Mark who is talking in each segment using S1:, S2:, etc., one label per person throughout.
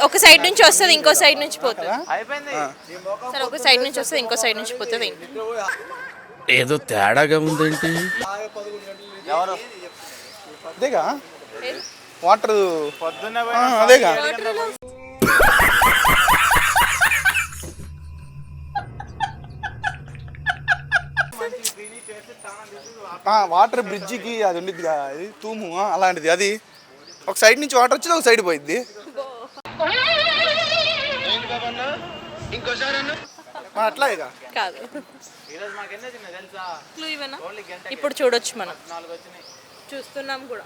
S1: ఒక సైడ్ నుంచి వస్తుంది ఇంకో సైడ్ నుంచి పోతుంది. సరే ఒక సైడ్ నుంచి వస్తుంది ఇంకో సైడ్ నుంచి పోతుంది.
S2: ఏదో తేడాగా ఉందేంటి?
S3: అదేగా వాటర్ అదేగా వాటర్ బ్రిడ్జికి అది ఉండిద్ది అది తూము అలాంటిది. అది ఒక సైడ్ నుంచి వాటర్ వచ్చి ఒక సైడ్ పోయిద్ది. అట్లాగా
S1: కాదు. ఇప్పుడు చూడొచ్చు మనం, చూస్తున్నాం కూడా.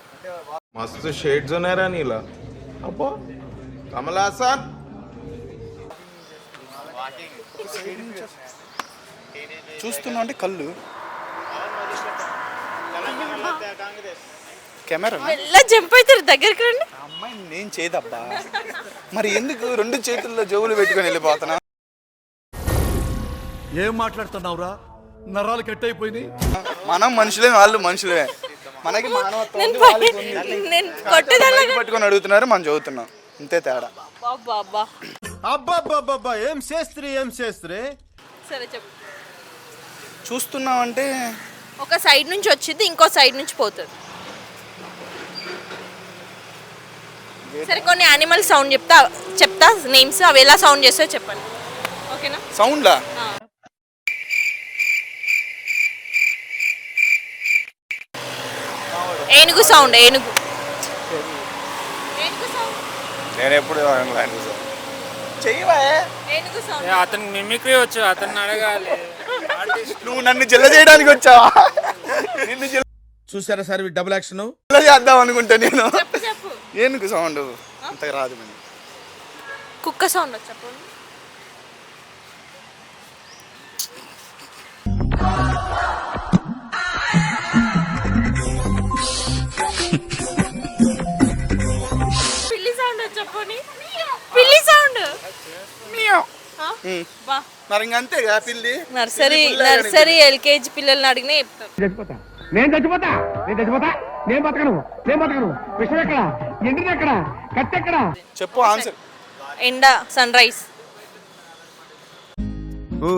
S4: మస్తు షేడ్స్ ఉన్నాయరా నీలా. అబ్బో కమల్ హాసన్.
S3: చూస్తున్నా అంటే కళ్ళు కెమెరా
S1: ఎలా జంప్ అవుతారు దగ్గరికి రండి.
S3: అమ్మాయి నేను చేయదబ్బా, మరి ఎందుకు రెండు చేతుల్లో జోబులు పెట్టుకొని వెళ్ళిపోతున్నా?
S5: ఏం మాట్లాడుతున్నావురా? నరాలు కట్ అయిపోయినాయి.
S3: మనం మనుషులే, వాళ్ళు మనుషులే. మనకి మానవత్వం పట్టుకొని అడుగుతున్నారు, మనం చదువుతున్నాం, ఇంతే తేడా.
S5: అబ్బా ఏం చేస్త్రీ ఏం చేస్త్రీ.
S1: సరే చెప్పు.
S3: చూస్తున్నాం అంటే
S1: ఒక సైడ్ నుంచి వచ్చింది ఇంకో సైడ్ నుంచి పోతుంది. సరే కొన్ని యానిమల్ సౌండ్ చెప్తా నేమ్స్, అవి ఎలా సౌండ్ చేస్తాయో చెప్పండి, ఓకేనా?
S3: సౌండ్లా?
S1: ఏనుగు సౌండ్. ఏనుగు సౌండ్.
S3: నేను ఎప్పుడు చెయ్యవా?
S1: ఏనుగు సౌండ్.
S2: అతనికి మిమిక్రీ వచ్చు, అతన్ని అడగాలి.
S3: నువ్వు నన్ను జిల్ల చేయడానికి వచ్చావా? నిన్ను
S5: చూసారా సార్ డబుల్ యాక్షన్
S3: జిల్ల చేద్దాం అనుకుంటా నేను.
S1: చెప్పు.
S3: ఏనుగు సౌండ్ అంత రాదు. మరి
S1: కుక్క సౌండ్ చెప్పండి. పిల్లి సౌండ్ చెప్పండి. పిల్లి సౌండ్.
S3: మరి ఇంక అంతేగా పిల్లి.
S1: నర్సరీ ఎల్కేజీ పిల్లల్ని అడిగినా చెప్తారు.
S6: నేను చచ్చిపోతా నేను బతకను విషయం ఎక్కడ, ఎండిది ఎక్కడ, కత్తి ఎక్కడ?
S3: చెప్పు ఆన్సర్.
S1: ఎండ, సన్ రైజ్.
S7: ఓ